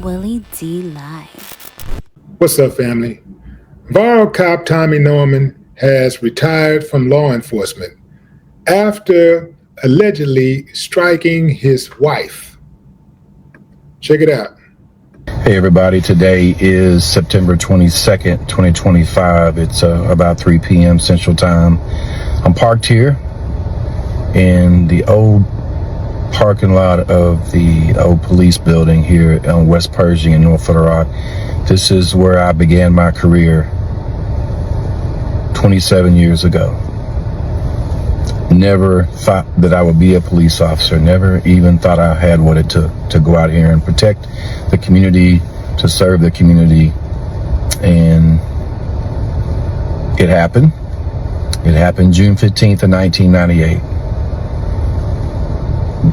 Willie D Live. What's up, family? Viral cop Tommy Norman has retired from law enforcement after allegedly striking his wife. Check it out. Hey everybody, today is September 22nd, 2025. It's about 3 p.m. Central Time. I'm parked here in the old parking lot of the old police building here on West Pershing in North Little Rock. This is where I began my career 27 years ago. Never thought that I would be a police officer. Never even thought I had what it took to go out here and protect the community, to serve the community. And it happened. It happened June 15th of 1998.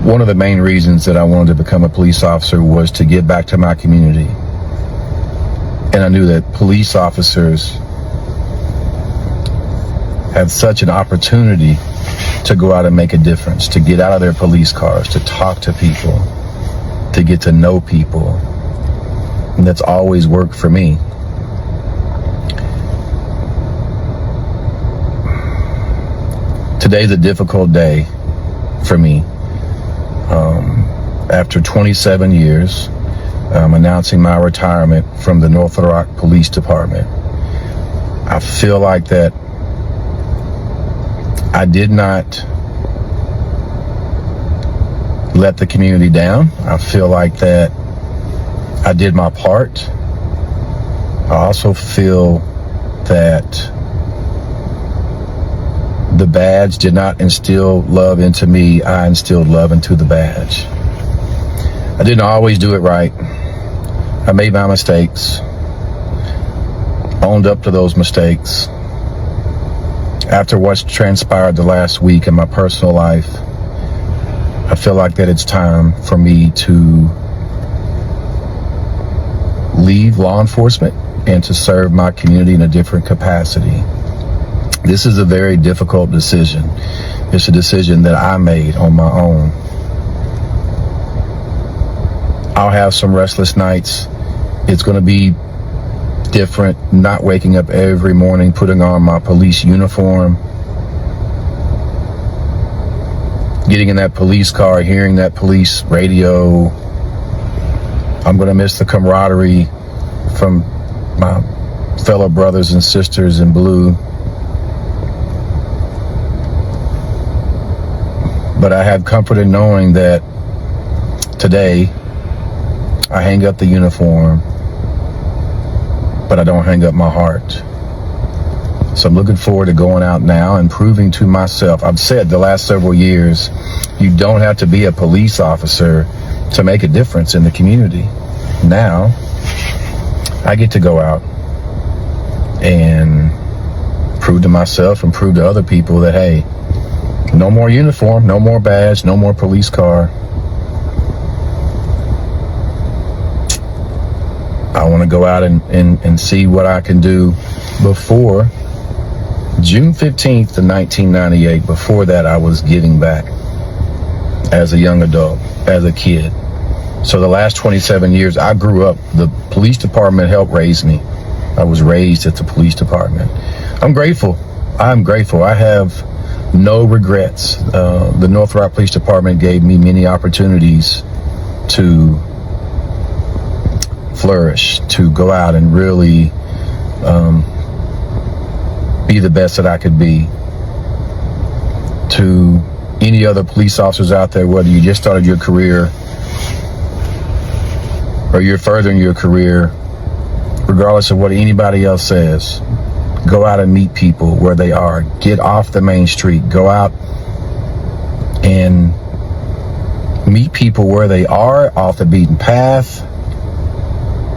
One of the main reasons that I wanted to become a police officer was to give back to my community. And I knew that police officers have such an opportunity to go out and make a difference, to get out of their police cars, to talk to people, to get to know people. And that's always worked for me. Today's a difficult day for me. After 27 years, announcing my retirement from the North Little Rock Police Department, I feel like that I did not let the community down. I feel like that I did my part. I also feel that the badge did not instill love into me. I instilled love into the badge. I didn't always do it right. I made my mistakes, owned up to those mistakes. After what's transpired the last week in my personal life, I feel like that it's time for me to leave law enforcement and to serve my community in a different capacity. This is a very difficult decision. It's a decision that I made on my own. I'll have some restless nights. It's going to be different, not waking up every morning, putting on my police uniform, getting in that police car, hearing that police radio. I'm going to miss the camaraderie from my fellow brothers and sisters in blue. But I have comfort in knowing that today I hang up the uniform, but I don't hang up my heart. So I'm looking forward to going out now and proving to myself. I've said the last several years, you don't have to be a police officer to make a difference in the community. Now, I get to go out and prove to myself and prove to other people that, hey, no more uniform, no more badge, no more police car. I want to go out and see what I can do before June 15th of 1998. Before that, I was giving back as a young adult, as a kid. So the last 27 years, I grew up. The police department helped raise me. I was raised at the police department. I'm grateful. I'm grateful. I have no regrets. The North Rock Police Department gave me many opportunities to flourish, to go out and really be the best that I could be. To any other police officers out there, whether you just started your career or you're furthering your career, regardless of what anybody else says, go out and meet people where they are. Get off the main street. Go out and meet people where they are, off the beaten path.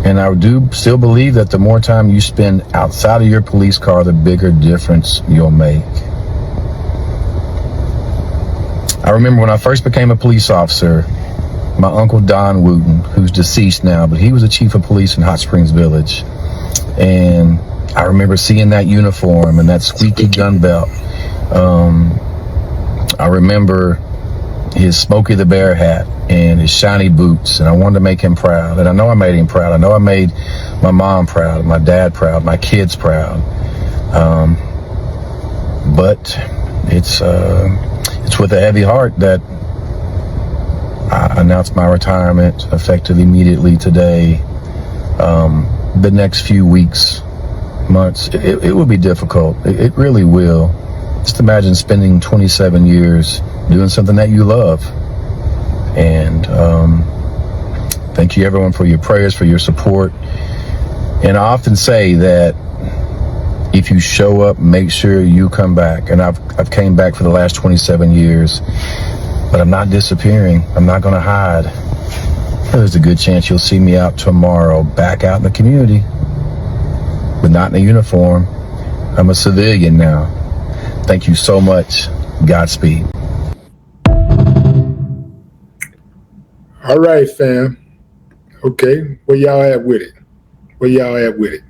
And I do still believe that the more time you spend outside of your police car, the bigger difference you'll make. I remember when I first became a police officer, my uncle Don Wooten, who's deceased now, but he was the chief of police in Hot Springs Village. And I remember seeing that uniform and that squeaky gun belt. I remember his Smokey the Bear hat and his shiny boots, and I wanted to make him proud. And I know I made him proud. I know I made my mom proud, my dad proud, my kids proud. But it's with a heavy heart that I announced my retirement effective immediately today. The next few weeks, months, it will be difficult. It really will. Just imagine spending 27 years doing something that you love. And thank you everyone for your prayers, for your support. And I often say that if you show up, make sure you come back. And I've came back for the last 27 years, but I'm not disappearing. I'm not going to hide. There's a good chance you'll see me out tomorrow, back out in the community, but not in a uniform. I'm a civilian now. Thank you so much. Godspeed. All right, fam. Okay, where y'all at with it? Where y'all at with it?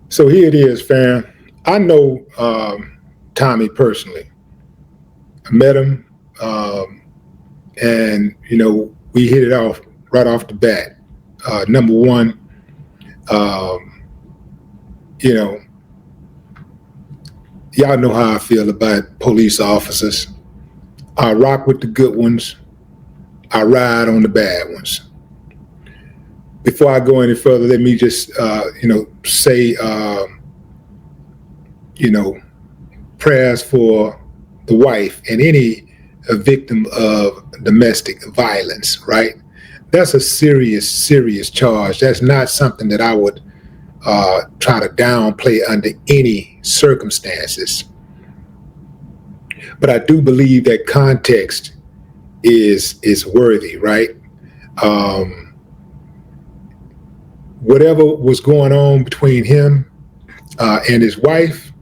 So here it is, fam. I know Tommy personally. I met him, and we hit it off right off the bat. Number one, y'all know how I feel about police officers. I rock with the good ones. I ride on the bad ones. Before I go any further, let me just, say, prayers for the wife and any victim of domestic violence, right? That's a serious, serious charge. That's not something that I would try to downplay under any circumstances. But I do believe that context is worthy, right? Whatever was going on between him and his wife,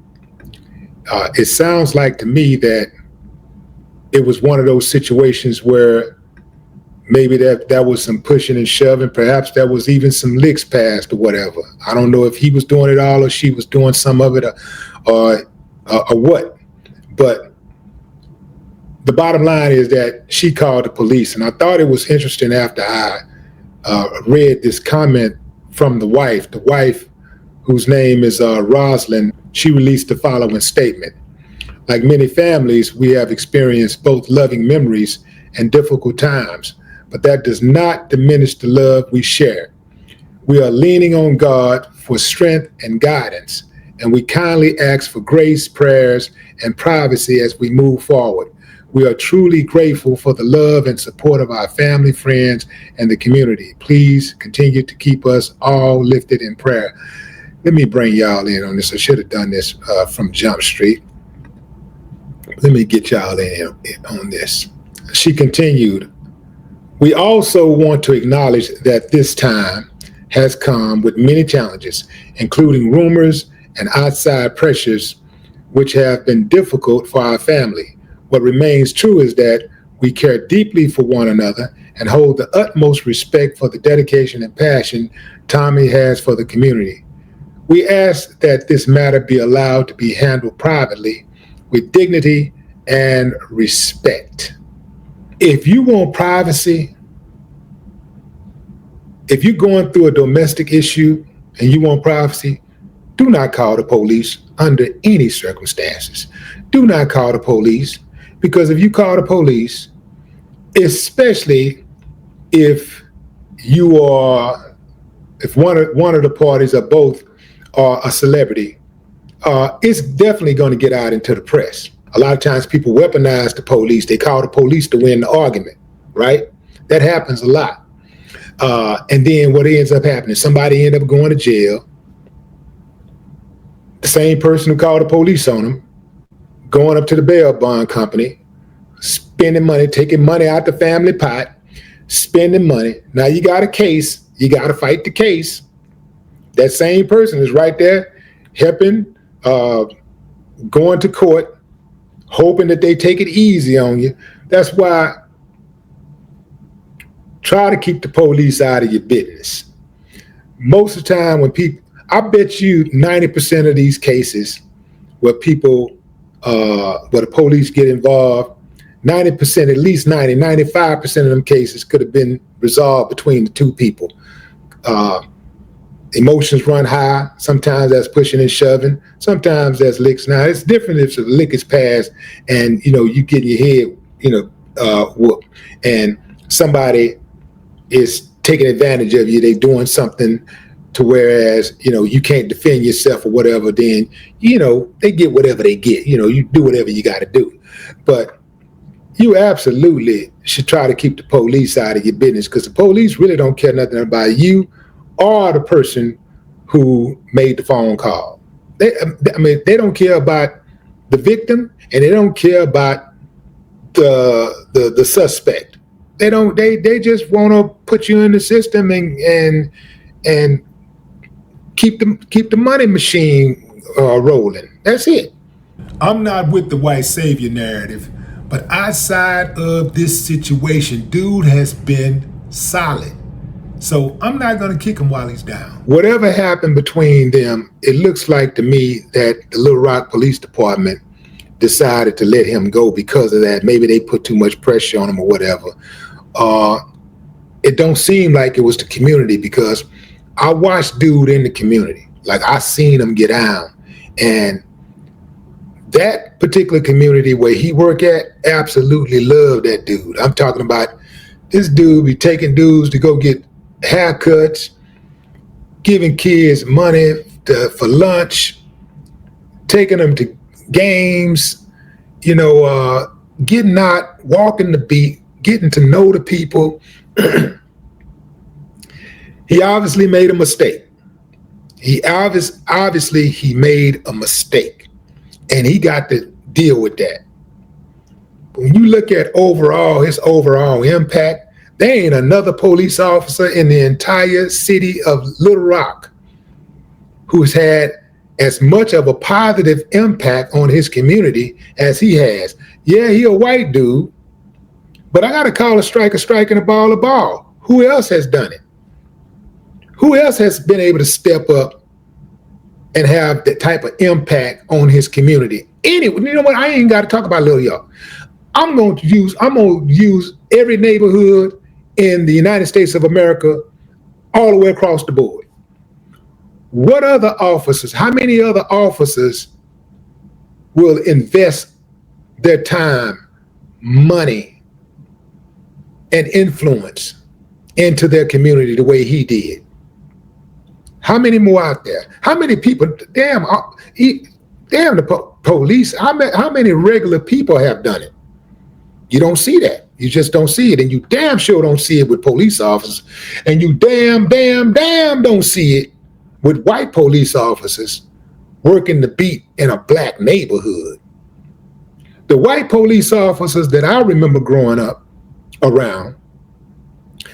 it sounds like to me that it was one of those situations where maybe that was some pushing and shoving. Perhaps there was even some licks passed or whatever. I don't know if he was doing it all or she was doing some of it or what. But the bottom line is that she called the police. And I thought it was interesting after I read this comment from the wife whose name is Rosalind. She released the following statement. Like many families, we have experienced both loving memories and difficult times, but that does not diminish the love we share. We are leaning on God for strength and guidance, and we kindly ask for grace, prayers, and privacy as we move forward. We are truly grateful for the love and support of our family, friends, and the community. Please continue to keep us all lifted in prayer. Let me bring y'all in on this. I should have done this from Jump Street. Let me get y'all in on this. She continued, we also want to acknowledge that this time has come with many challenges, including rumors and outside pressures, which have been difficult for our family. What remains true is that we care deeply for one another and hold the utmost respect for the dedication and passion Tommy has for the community. We ask that this matter be allowed to be handled privately with dignity and respect. If you want privacy, if you're going through a domestic issue and you want privacy, do not call the police under any circumstances. Do not call the police, because if you call the police, especially if one of the parties or both are a celebrity, it's definitely going to get out into the press. A lot of times people weaponize the police. They call the police to win the argument, right? That happens a lot. And then what ends up happening, somebody ends up going to jail. The same person who called the police on them, going up to the bail bond company, spending money, taking money out the family pot, spending money. Now you got a case, you got to fight the case. That same person is right there helping, going to court, hoping that they take it easy on you. That's why try to keep the police out of your business. Most of the time when people, I bet you 90% of these cases where people, where the police get involved, 90%, at least 95% of them cases could have been resolved between the two people. Emotions run high. Sometimes that's pushing and shoving. Sometimes that's licks. Now, it's different if the lick is passed and, you get your head, whooped, and somebody is taking advantage of you. They're doing something to whereas, you can't defend yourself or whatever, then, they get whatever they get. You do whatever you got to do. But you absolutely should try to keep the police out of your business, because the police really don't care nothing about you or the person who made the phone call. They don't care about the victim, and they don't care about the suspect. They don't. They just want to put you in the system and keep the money machine rolling. That's it. I'm not with the white savior narrative, but outside of this situation, dude has been solid. So I'm not going to kick him while he's down. Whatever happened between them, it looks like to me that the Little Rock Police Department decided to let him go because of that. Maybe they put too much pressure on him or whatever. It don't seem like it was the community, because I watched dude in the community. Like, I seen him get down, and that particular community where he work at absolutely loved that dude. I'm talking about this dude be taking dudes to go get haircuts, giving kids money for lunch, taking them to games, getting out, walking the beat, getting to know the people. He obviously made a mistake. Obviously he made a mistake, and he got to deal with that. But when you look at his overall impact, there ain't another police officer in the entire city of Little Rock who's had as much of a positive impact on his community as he has. Yeah, he a white dude, but I got to call a strike and a ball. Who else has done it? Who else has been able to step up and have that type of impact on his community? Anyway, you know what? I ain't got to talk about Little York. I'm going to use every neighborhood in the United States of America all the way across the board. What other officers, how many other officers will invest their time, money, and influence into their community the way he did? How many more out there? How many people? Damn the police. How many regular people have done it? You don't see that. You just don't see it. And you damn sure don't see it with police officers. And you damn don't see it with white police officers working the beat in a black neighborhood. The white police officers that I remember growing up around,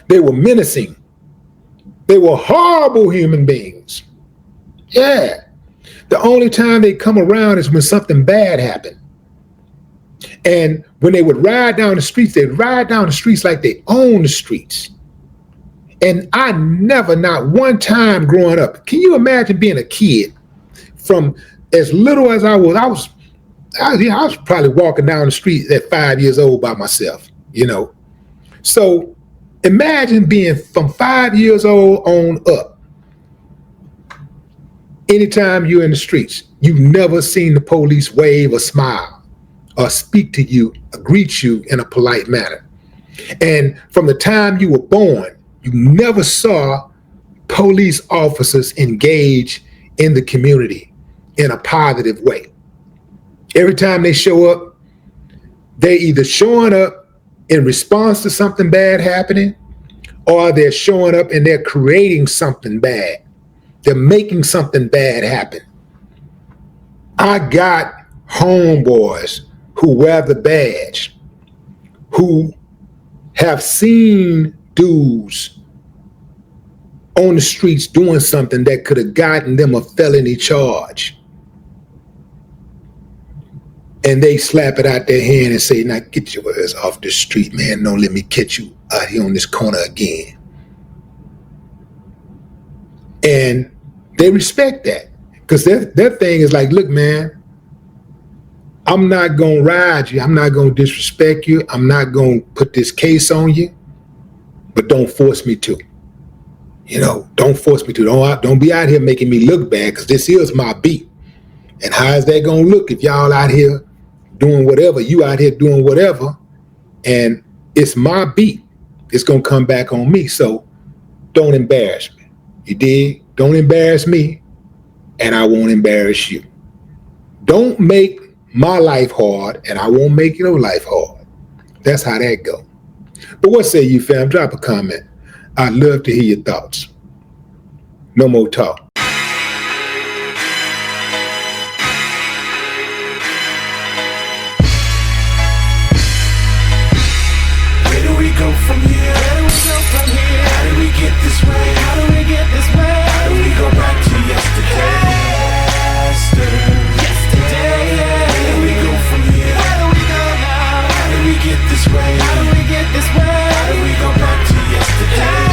they were menacing. They were horrible human beings. Yeah. The only time they come around is when something bad happened. And when they would ride down the streets, they'd ride down the streets like they own the streets. And I never, not one time growing up, can you imagine being a kid from as little as I was probably walking down the street at 5 years old by myself, So imagine being from 5 years old on up. Anytime you're in the streets, you've never seen the police wave or smile or speak to you or greet you in a polite manner. And from the time you were born, you never saw police officers engage in the community in a positive way. Every time they show up, they're either showing up in response to something bad happening, or they're showing up and they're creating something bad. They're making something bad happen. I got homeboys who wear the badge, who have seen dudes on the streets doing something that could have gotten them a felony charge. And they slap it out their hand and say, now get your ass off the street, man. Don't let me catch you out here on this corner again. And they respect that, because their thing is like, look, man, I'm not going to ride you. I'm not going to disrespect you. I'm not going to put this case on you, but don't force me to. Don't force me to. Don't be out here making me look bad, because this is my beat. And how is that going to look if y'all out here doing whatever, you out here doing whatever, and it's my beat? It's going to come back on me. So don't embarrass me. You dig? Don't embarrass me, and I won't embarrass you. Don't make my life hard, and I won't make your life hard. That's how that go. But what say you, fam? Drop a comment. I'd love to hear your thoughts. No more talk. Where do we go from here? How do we get this way? How do we get this way? How do we go back to yesterday? Where do we go from here? Where do we go now? How do we get this way? How do we get this way? How do we go back to yesterday?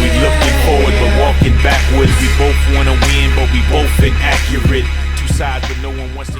We looking forward but walking backwards. We both wanna win, but we both inaccurate. Two sides, but no one wants to.